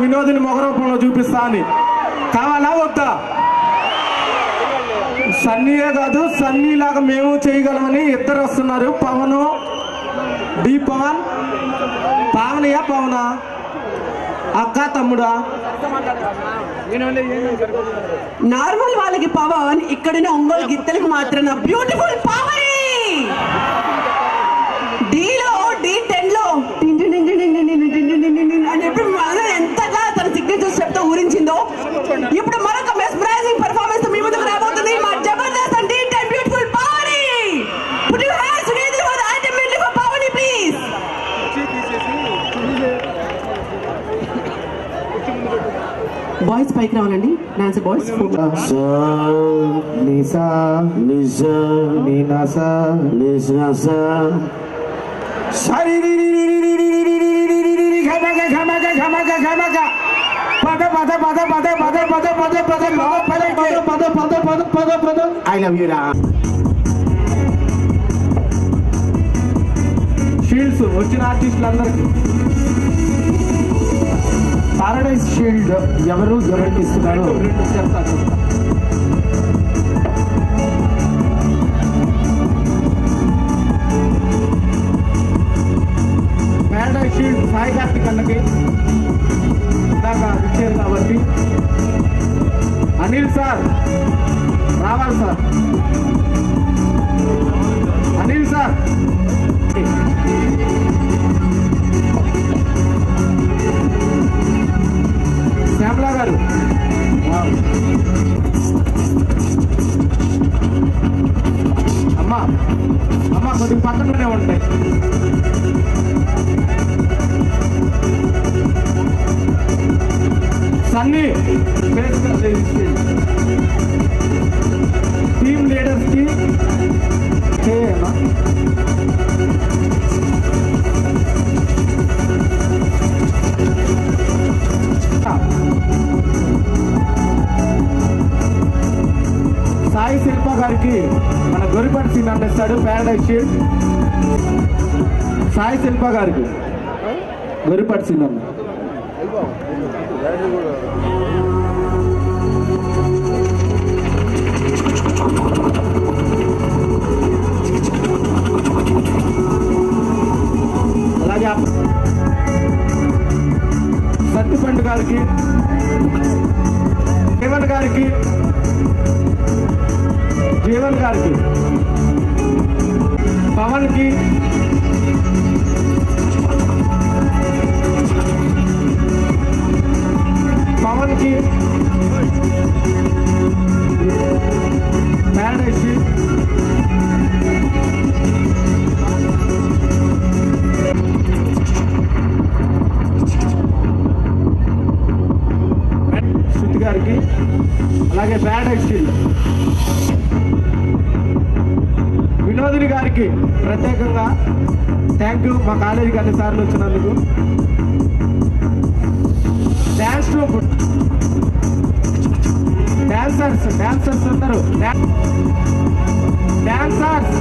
వినోదిని మొగరూపంలో చూపిస్తా అని. కావాలా వద్దా? సన్నీయే కాదు, సన్నీ లాగా మేము చేయగలమని ఇద్దరు వస్తున్నారు. పవన్, డి పవన్. పావనయ్యా పవనా? అక్క తమ్ముడా? నార్మల్ వాళ్ళకి పవన్, ఇక్కడున్న ఒంగోలు గిత్తలకు మాత్రం బ్యూటిఫుల్ పవన్. డీలో D10 లో అని చెప్పి ఎంతగా తన సిగ్నేచర్ స్టెప్ తో ఊరించిందో, ఇప్పుడు మరొక మెస్మరైజింగ్ పెర్ఫార్మెన్స్ తో మీ ముందుకు రాబోతుంది మా Jabardasth and D10 beautiful Pavani. Put your hands together for the ultimate for Pavani, please. Boys పైకి రావాలండి, డాన్స్ బాయ్స్. నిసా నిసా నినాసా నిసా I love you. షీల్డ్స్ వచ్చిన ఆర్టిస్టులందరికీ పారడైజ్ షీల్డ్ ఎవరికి ఇస్తున్నారు చెప్తా. పారడైజ్ షీల్డ్ సాయి కార్తిక్ అన్నకి ఇందాక ఇచ్చారు కాబట్టి అనిల్ సార్ రావాలి సార్. అనిల్ సార్ శ్యామలా గారు అమ్మా కొద్దిగా పక్కననే ఉంటాయి. సన్నీ టీమ్ లీడర్స్ కి సాయి శిల్ప గారికి మన గొరిపాటి సీన్ అందిస్తాడు ప్యారడైజ్ షీల్డ్. సాయి శిల్ప గారికి గొరిపాటి సీన్ అన్న. అలాగే సత్తిపండు గారికి, జీవన్ గారికి, పవన్ కి, ప్యారడైజ్ శృతి గారికి, అలాగే ప్యారడైజ్ షీల్డ్ వినోదిని గారికి ప్రత్యేకంగా థ్యాంక్ యూ. మా కాలేజీకి అన్నిసార్లు వచ్చినందుకు. డాన్స్ ట్రూప్ డాన్సర్స్ అందరూ డాన్సర్స్